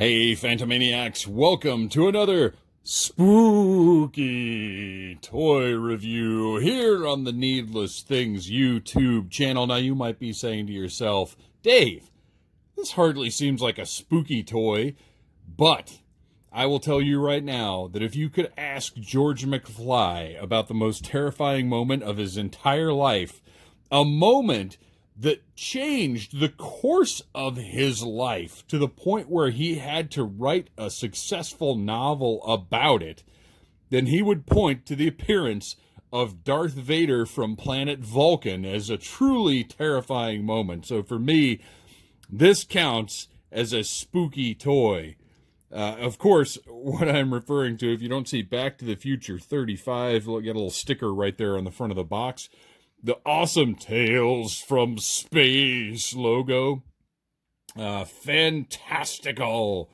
Hey, Phantomaniacs, welcome to another spooky toy review here on the Needless Things YouTube channel. Now, you might be saying to yourself, Dave, this hardly seems like a spooky toy, but I will tell you right now that if you could ask George McFly about the most terrifying moment of his entire life, a moment that changed the course of his life to the point where he had to write a successful novel about it, then he would point to the appearance of Darth Vader from planet Vulcan as a truly terrifying moment. So for me, this counts as a spooky toy. Of course, what I'm referring to, if you don't see Back to the Future 35, you'll get a little sticker right there on the front of the box. The awesome Tales from Space logo. Fantastical,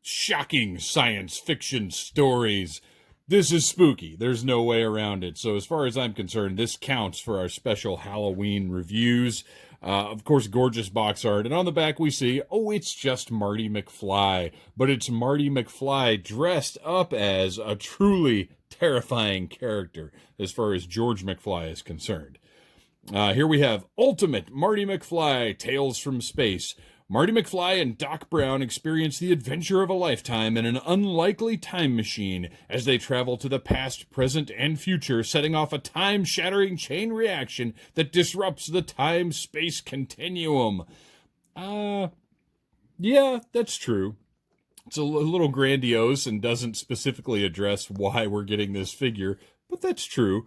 shocking science fiction stories. This is spooky. There's no way around it. So as far as I'm concerned, this counts for our special Halloween reviews. Of course, gorgeous box art. And on the back we see, oh, it's just Marty McFly. But it's Marty McFly dressed up as a truly terrifying character as far as George McFly is concerned. Here we have Ultimate Marty McFly, Tales from Space. Marty McFly and Doc Brown experience the adventure of a lifetime in an unlikely time machine as they travel to the past, present, and future, setting off a time-shattering chain reaction that disrupts the time-space continuum. Yeah, that's true. It's a little grandiose and doesn't specifically address why we're getting this figure, but that's true.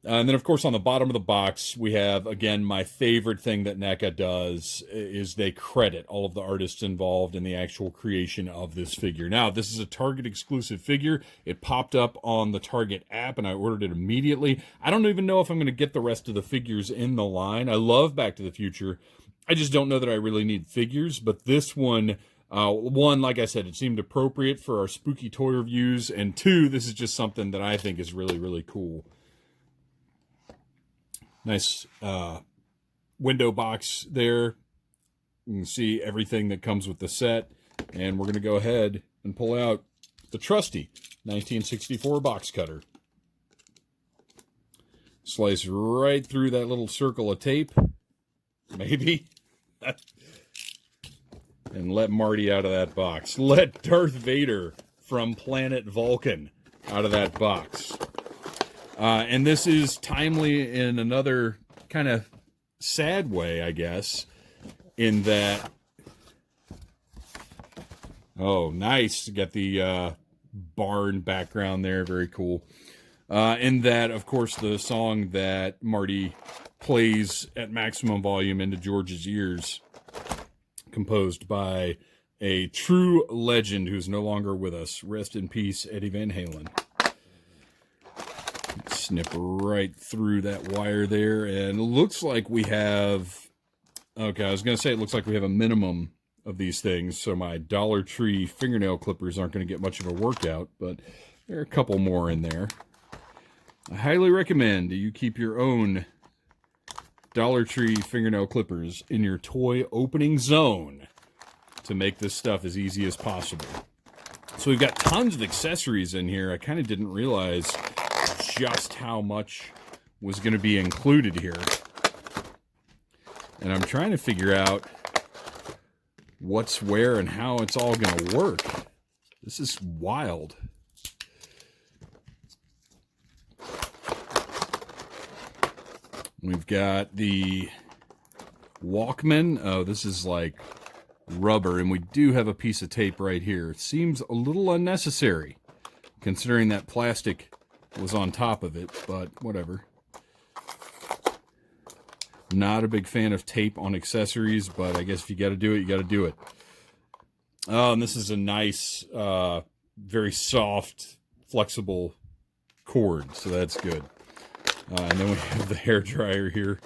And then, of course, on the bottom of the box, we have, again, my favorite thing that NECA does is they credit all of the artists involved in the actual creation of this figure. Now, this is a Target exclusive figure. It popped up on the Target app, and I ordered it immediately. I don't even know if I'm going to get the rest of the figures in the line. I love Back to the Future. I just don't know that I really need figures, but this one... one, like I said, it seemed appropriate for our spooky toy reviews, and two, this is just something that I think is really, really cool. Nice window box there. You can see everything that comes with the set, and we're going to go ahead and pull out the trusty 1964 box cutter. Slice right through that little circle of tape, maybe. And let Marty out of that box. Let Darth Vader from planet Vulcan out of that box. And this is timely in another kind of sad way, I guess, in that... Oh, nice. Got the barn background there. Very cool. In that, of course, the song that Marty plays at maximum volume into George's ears, composed by a true legend who's no longer with us. Rest in peace, Eddie Van Halen. Snip right through that wire there, and it looks like we have... Okay, I was going to say it looks like we have a minimum of these things, so my Dollar Tree fingernail clippers aren't going to get much of a workout, but there are a couple more in there. I highly recommend that you keep your own Dollar Tree fingernail clippers in your toy opening zone to make this stuff as easy as possible. So we've got tons of accessories in here. I kind of didn't realize just how much was going to be included here. And I'm trying to figure out what's where and how it's all going to work. This is wild. We've got the Walkman. Oh, this is like rubber, and we do have a piece of tape right here. It seems a little unnecessary, considering that plastic was on top of it, but whatever. Not a big fan of tape on accessories, but I guess if you got to do it, you got to do it. Oh, and this is a nice, very soft, flexible cord, so that's good. And then we have the hairdryer here.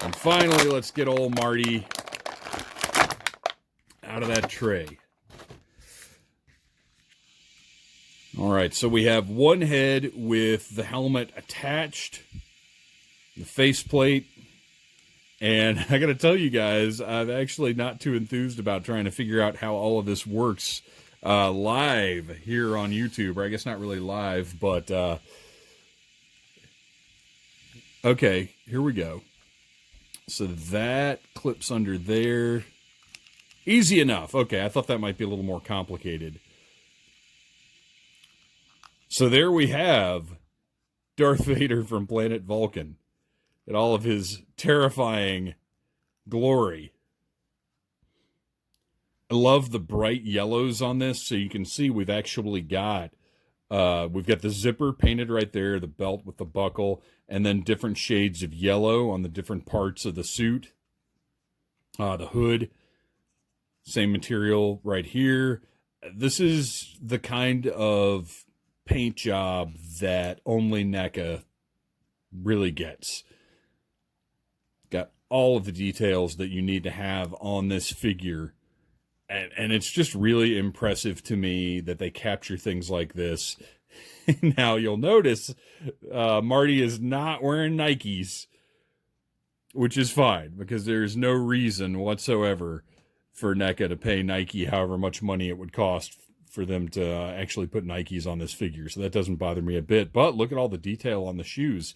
And finally, let's get old Marty out of that tray. All right, so we have one head with the helmet attached, the faceplate, And I got to tell you guys, I'm actually not too enthused about trying to figure out how all of this works live here on YouTube. Or I guess not really live, but okay, here we go. So that clips under there. Easy enough. Okay, I thought that might be a little more complicated. So there we have Darth Vader from planet Vulcan in all of his terrifying glory. I love the bright yellows on this, so you can see we've actually got the zipper painted right there, the belt with the buckle, and then different shades of yellow on the different parts of the suit. The hood, same material right here. This is the kind of paint job that only NECA really gets. Got all of the details that you need to have on this figure. And it's just really impressive to me that they capture things like this. Now, you'll notice Marty is not wearing Nikes, which is fine, because there's no reason whatsoever for NECA to pay Nike however much money it would cost for them to actually put Nikes on this figure. So that doesn't bother me a bit. But look at all the detail on the shoes.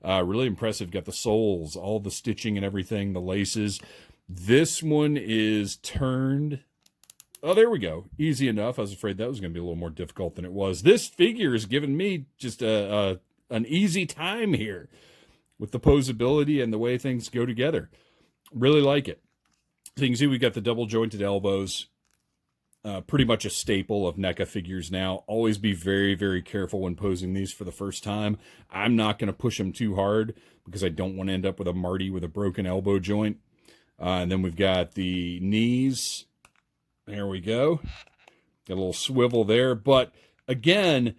Really impressive. Got the soles, all the stitching and everything, the laces. This one is turned... Oh, there we go. Easy enough. I was afraid that was going to be a little more difficult than it was. This figure has given me just an easy time here with the posability and the way things go together. Really like it. So you can see we've got the double jointed elbows. Pretty much a staple of NECA figures now. Always be very, very careful when posing these for the first time. I'm not going to push them too hard because I don't want to end up with a Marty with a broken elbow joint. And then we've got the knees. There we go. Got a little swivel there. But again,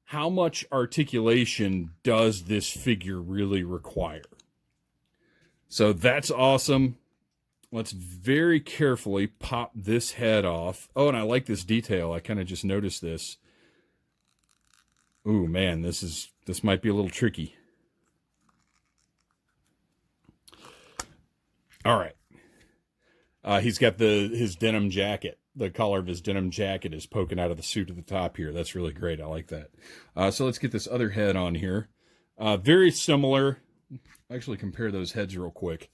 how much articulation does this figure really require? So that's awesome. Let's very carefully pop this head off. Oh, and I like this detail. I kind of just noticed this. Ooh, man, this might be a little tricky. All right. He's got his denim jacket. The collar of his denim jacket is poking out of the suit at the top here. That's really great. I like that. So let's get this other head on here. Very similar. Actually, compare those heads real quick.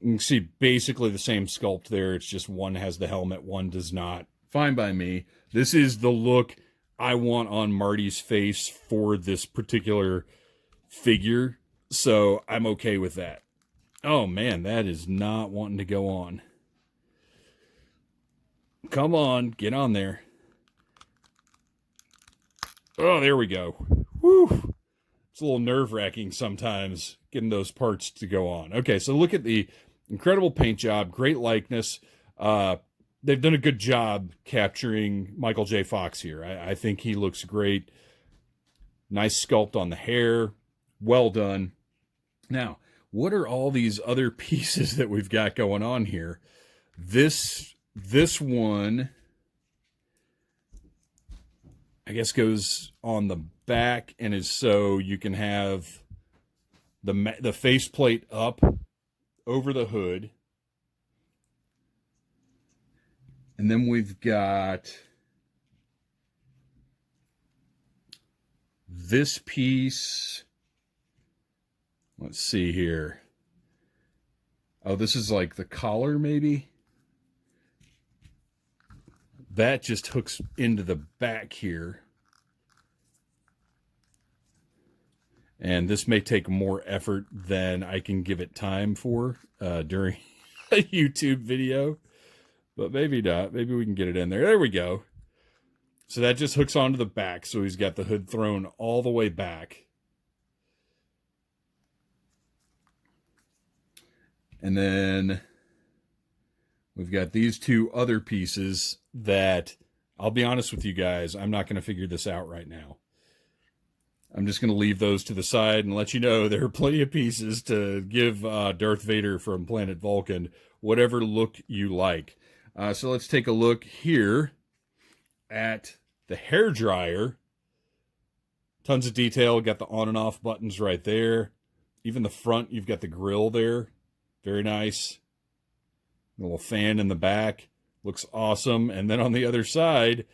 You can see basically the same sculpt there. It's just one has the helmet, one does not. Fine by me. This is the look I want on Marty's face for this particular figure. So I'm okay with that. Oh, man, that is not wanting to go on. Come on, get on there. Oh, there we go. Whew. It's a little nerve-wracking sometimes getting those parts to go on. Okay, so look at the incredible paint job, great likeness. They've done a good job capturing Michael J. Fox here. I think he looks great. Nice sculpt on the hair. Well done. Now, what are all these other pieces that we've got going on here? This one, I guess, goes on the back and is so you can have the faceplate up over the hood. And then we've got this piece. Let's see here. Oh, this is like the collar, maybe? That just hooks into the back here. And this may take more effort than I can give it time for during a YouTube video. But maybe not. Maybe we can get it in there. There we go. So that just hooks onto the back. So he's got the hood thrown all the way back. And then we've got these two other pieces that, I'll be honest with you guys, I'm not going to figure this out right now. I'm just going to leave those to the side and let you know there are plenty of pieces to give Darth Vader from planet Vulcan whatever look you like. So let's take a look here at the hairdryer. Tons of detail. Got the on and off buttons right there. Even the front, you've got the grill there. Very nice. A little fan in the back. Looks awesome. And then on the other side,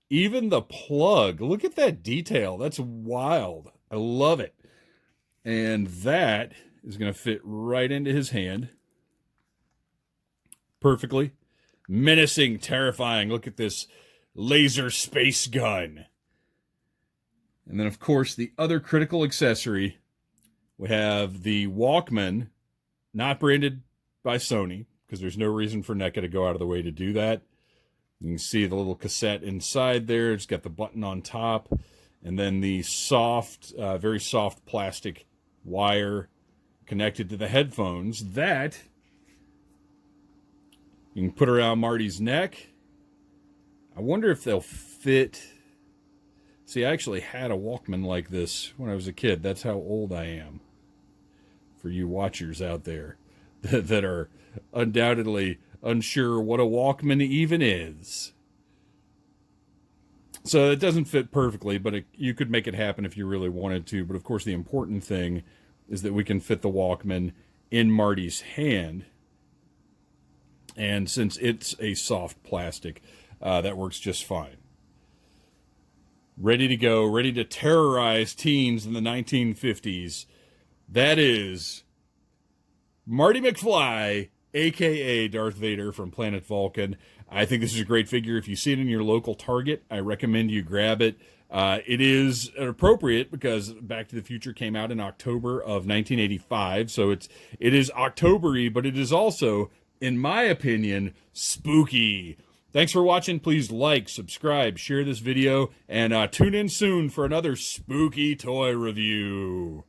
even the plug. Look at that detail. That's wild. I love it. And that is going to fit right into his hand. Perfectly. Menacing, terrifying. Look at this laser space gun. And then, of course, the other critical accessory. We have the Walkman, not branded by Sony, because there's no reason for NECA to go out of the way to do that. You can see the little cassette inside there. It's got the button on top. And then the soft, very soft plastic wire connected to the headphones that you can put around Marty's neck. I wonder if they'll fit. See, I actually had a Walkman like this when I was a kid. That's how old I am. For you watchers out there that are undoubtedly unsure what a Walkman even is. So it doesn't fit perfectly, but you could make it happen if you really wanted to. But of course, the important thing is that we can fit the Walkman in Marty's hand. And since it's a soft plastic, that works just fine. Ready to go, ready to terrorize teens in the 1950s. That is Marty McFly, a.k.a. Darth Vader from Planet Vulcan. I think this is a great figure. If you see it in your local Target, I recommend you grab it. It is appropriate because Back to the Future came out in October of 1985, so it is October-y, but it is also, in my opinion, spooky. Thanks for watching. Please like, subscribe, share this video, and tune in soon for another spooky toy review.